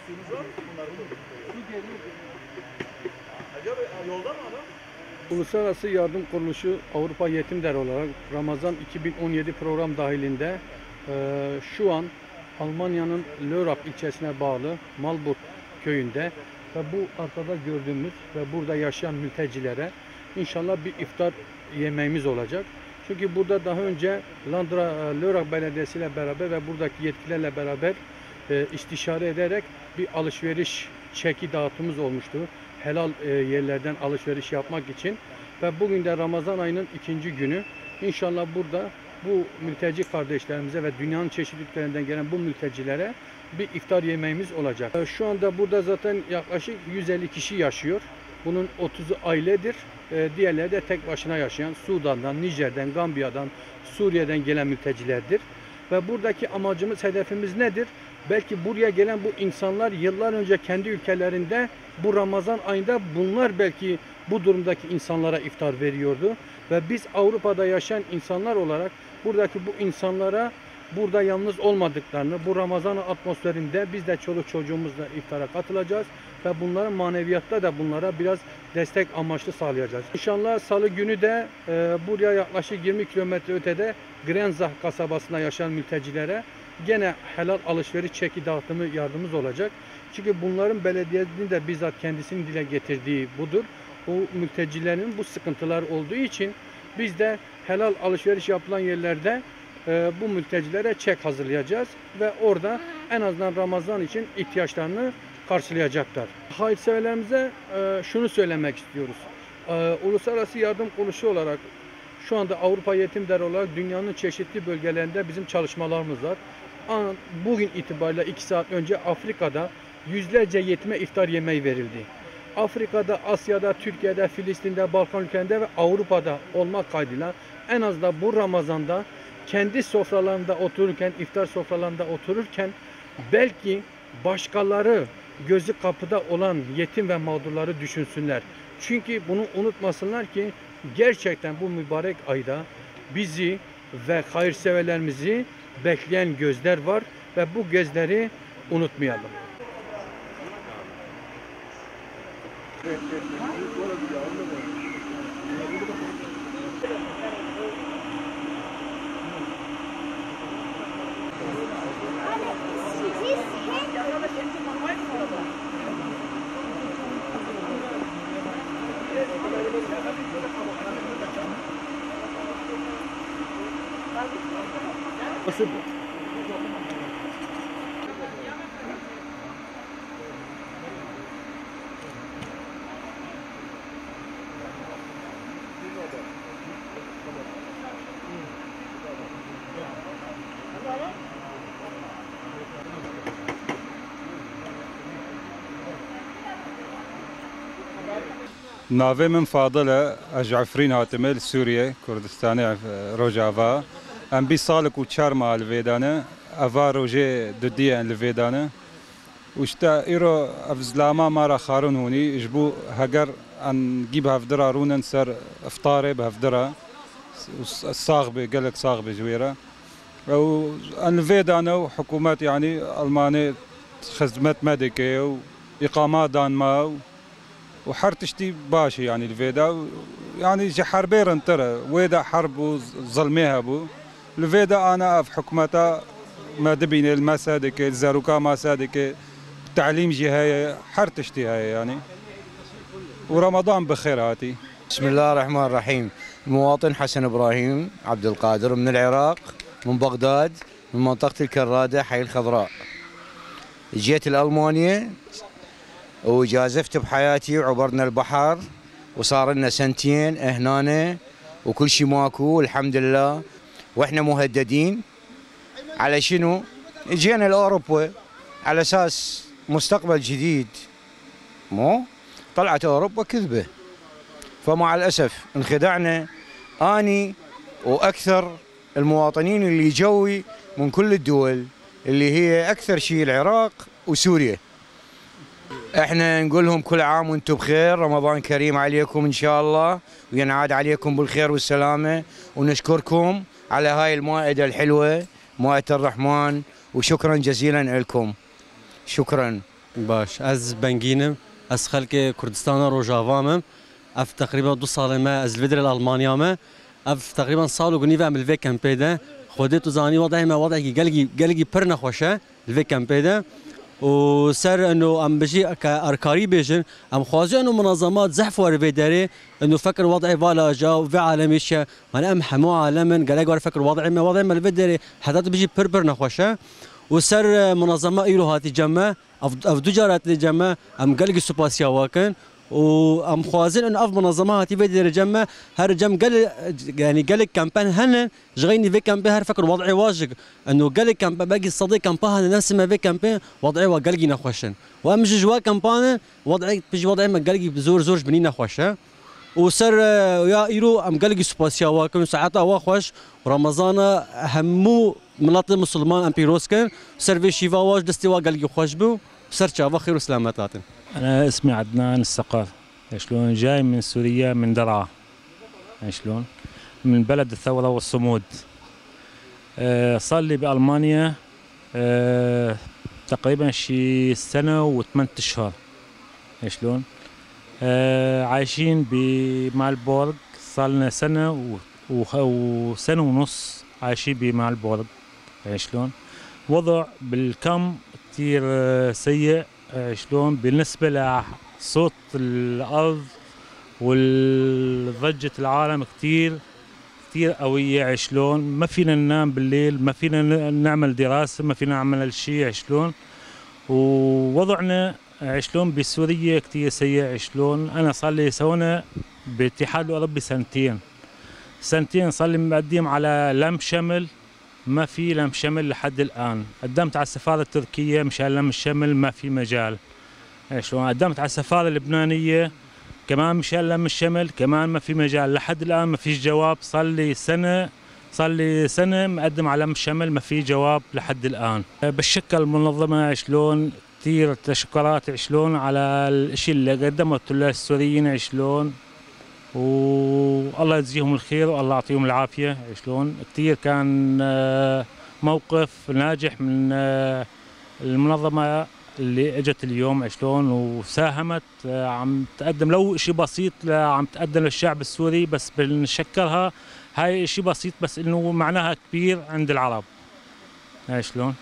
Suyunuz var mı? Bunları su geliyor. Acaba yolda mı adam? Uluslararası Yardım Kuruluşu Avrupa Yetim Derneği olarak Ramazan 2017 program dahilinde şu an Almanya'nın Lörrach ilçesine bağlı Malburg köyünde ve bu arkada gördüğümüz ve burada yaşayan mültecilere inşallah bir iftar yemeğimiz olacak. Çünkü burada daha önce Lörrach Belediyesi ile beraber ve buradaki yetkililerle beraber istişare ederek bir alışveriş çeki dağıtımımız olmuştu. Helal yerlerden alışveriş yapmak için ve bugün de Ramazan ayının 2. günü. İnşallah burada bu mülteci kardeşlerimize ve dünyanın çeşitliliklerinden gelen bu mültecilere bir iftar yemeğimiz olacak. Şu anda burada zaten yaklaşık 150 kişi yaşıyor. Bunun 30'u ailedir. Diğerleri de tek başına yaşayan Sudan'dan, Nijer'den, Gambiya'dan, Suriye'den gelen mültecilerdir. Ve buradaki amacımız, hedefimiz nedir? Belki buraya gelen bu insanlar yıllar önce kendi ülkelerinde bu Ramazan ayında bunlar belki bu durumdaki insanlara iftar veriyordu. Ve biz Avrupa'da yaşayan insanlar olarak buradaki bu insanlara burada yalnız olmadıklarını, bu Ramazan atmosferinde biz de çoluk çocuğumuzla iftara katılacağız ve bunların maneviyatta da bunlara biraz destek amaçlı sağlayacağız. İnşallah salı günü de buraya yaklaşık 20 kilometre ötede Grenzach kasabasında yaşayan mültecilere gene helal alışveriş çeki dağıtımı yardımımız olacak. Çünkü bunların belediyenin de bizzat kendisinin dile getirdiği budur. Bu mültecilerin bu sıkıntılar olduğu için biz de helal alışveriş yapılan yerlerde bu mültecilere çek hazırlayacağız ve orada en azından Ramazan için ihtiyaçlarını karşılayacaklar. Hayırseverlerimize şunu söylemek istiyoruz. Uluslararası Yardım Kuruluşu olarak şu anda Avrupa Yetim Derneği olarak dünyanın çeşitli bölgelerinde bizim çalışmalarımız var. Bugün itibariyle 2 saat önce Afrika'da yüzlerce yetime iftar yemeği verildi. Afrika'da, Asya'da, Türkiye'de, Filistin'de, Balkan ülkelerinde ve Avrupa'da olmak kaydıyla en az da bu Ramazan'da kendi sofralarında otururken, iftar sofralarında otururken belki başkaları gözü kapıda olan yetim ve mağdurları düşünsünler. Çünkü bunu unutmasınlar ki gerçekten bu mübarek ayda bizi ve hayırseverlerimizi bekleyen gözler var ve bu gözleri unutmayalım. Nasıl bu? ناوی من فاضله اجعفرین هاتمل سوریه کردستان روجاوا ام 20 سالك و 4 ماه الفيدانه افا روجي دديه الفيدانه وشتا ايرو افزلاما مارا خارون هوني جبو هجر ان جيب هفدرا رونن سر افطاري بهفدرا الصاغبه قالك صاغبه جويره او الفيدانه وحكومات يعني الماني خدمات ميديكيه واقامات دانما وحرتشتي باشي يعني الفيدا يعني حربير انترى ويدا حرب وظلميها بو الفيدا انا في حكمتها ما دبين المسادك الزاروكا مسادك تعليم جهايه حرتشتي هاي يعني ورمضان بخير هاتي. بسم الله الرحمن الرحيم. المواطن حسن ابراهيم عبد القادر من العراق من بغداد من منطقه الكراده حي الخضراء. جيت لألمانيا وجازفت بحياتي وعبرنا البحر وصار لنا سنتين هنا وكل شيء ماكو الحمد لله واحنا مهددين على شنو؟ جينا لاوروبا على اساس مستقبل جديد مو طلعت اوروبا كذبه فمع الاسف انخدعنا اني واكثر المواطنين اللي جوي من كل الدول اللي هي اكثر شيء العراق وسوريا. احنا نقول لهم كل عام وانتم بخير، رمضان كريم عليكم ان شاء الله وينعاد عليكم بالخير والسلامه ونشكركم على هاي المائده الحلوه مائده الرحمن وشكرا جزيلا لكم. شكرا. باش از بنگینم از خلق کردستان روجاوامم اف تقریبا 2 سال ما از الفيدر الالمانيا ما اف تقریبا سال و گنیو عمل في كامبيدا خودت زاني وضعي ما وضعي قلقي پر نخوشه الفي كامبيدا وسر انه ام بجي كاركاري بيجن ام خوازي انه منظمات زحف ورفيداري انه فكر وضعي فالا جا في عالميش انا ام حمو عالما قال فكر وضعي ما الفيداري حتى بيجي پر نخوشه وسر منظمه ايرو هاتي جمع اف دو جارات جمع ام قلقي سوباسيا واكن وام خوازين انه اف منظمات في جمع هر جم قال يعني قال كامبان هن جغيني في كامبان هر فكر وضعي واجق انه قال كامبان باقي الصديق كامبان نفس ما في كامبان وضعي وقلقي نخوشن وام جوا كامبان وضعي بيجي وضعي ما قلقي زور بنين نخوشه وسر يا ايرو ام قلقي سوباسيا واكن ساعتها واخوش رمضان همو مناطق مسلمان ام بيروسكن سر في شيفا واج دستي وقلقي خوش بو سر شافا خير وسلامات. أنا اسمي عدنان السقاف. شلون جاي من سوريا من درعا شلون من بلد الثورة والصمود. صار لي بألمانيا تقريبا شي سنة و8 أشهر شلون عايشين بمالبورغ صار لنا سنة وسنة ونص عايشين بمالبورغ شلون وضع بالكم كثير سيء شلون بالنسبة لصوت الأرض والضجة العالم كثير قوية شلون ما فينا ننام بالليل ما فينا نعمل دراسة ما فينا نعمل شيء شلون ووضعنا شلون بسوريا كثير سيء شلون أنا صار لي سونا بالاتحاد الأوروبي سنتين صار لي مقدم على لم شمل ما في لم شمل لحد الآن قدمت على السفارة التركية مشان لم الشمل ما في مجال شلون قدمت على السفارة اللبنانية كمان مشان لم الشمل كمان ما في مجال لحد الآن ما فيش جواب صار لي سنة مقدم على لم الشمل ما في جواب لحد الآن بالشكل المنظمة شلون كثير تشكرات شلون على الشيء اللي قدمته للسوريين شلون والله يجزيهم الخير والله يعطيهم العافية شلون كثير كان موقف ناجح من المنظمة اللي اجت اليوم شلون وساهمت عم تقدم لو شيء بسيط عم تقدم للشعب السوري بس بنشكرها هاي شيء بسيط بس انه معناها كبير عند العرب شلون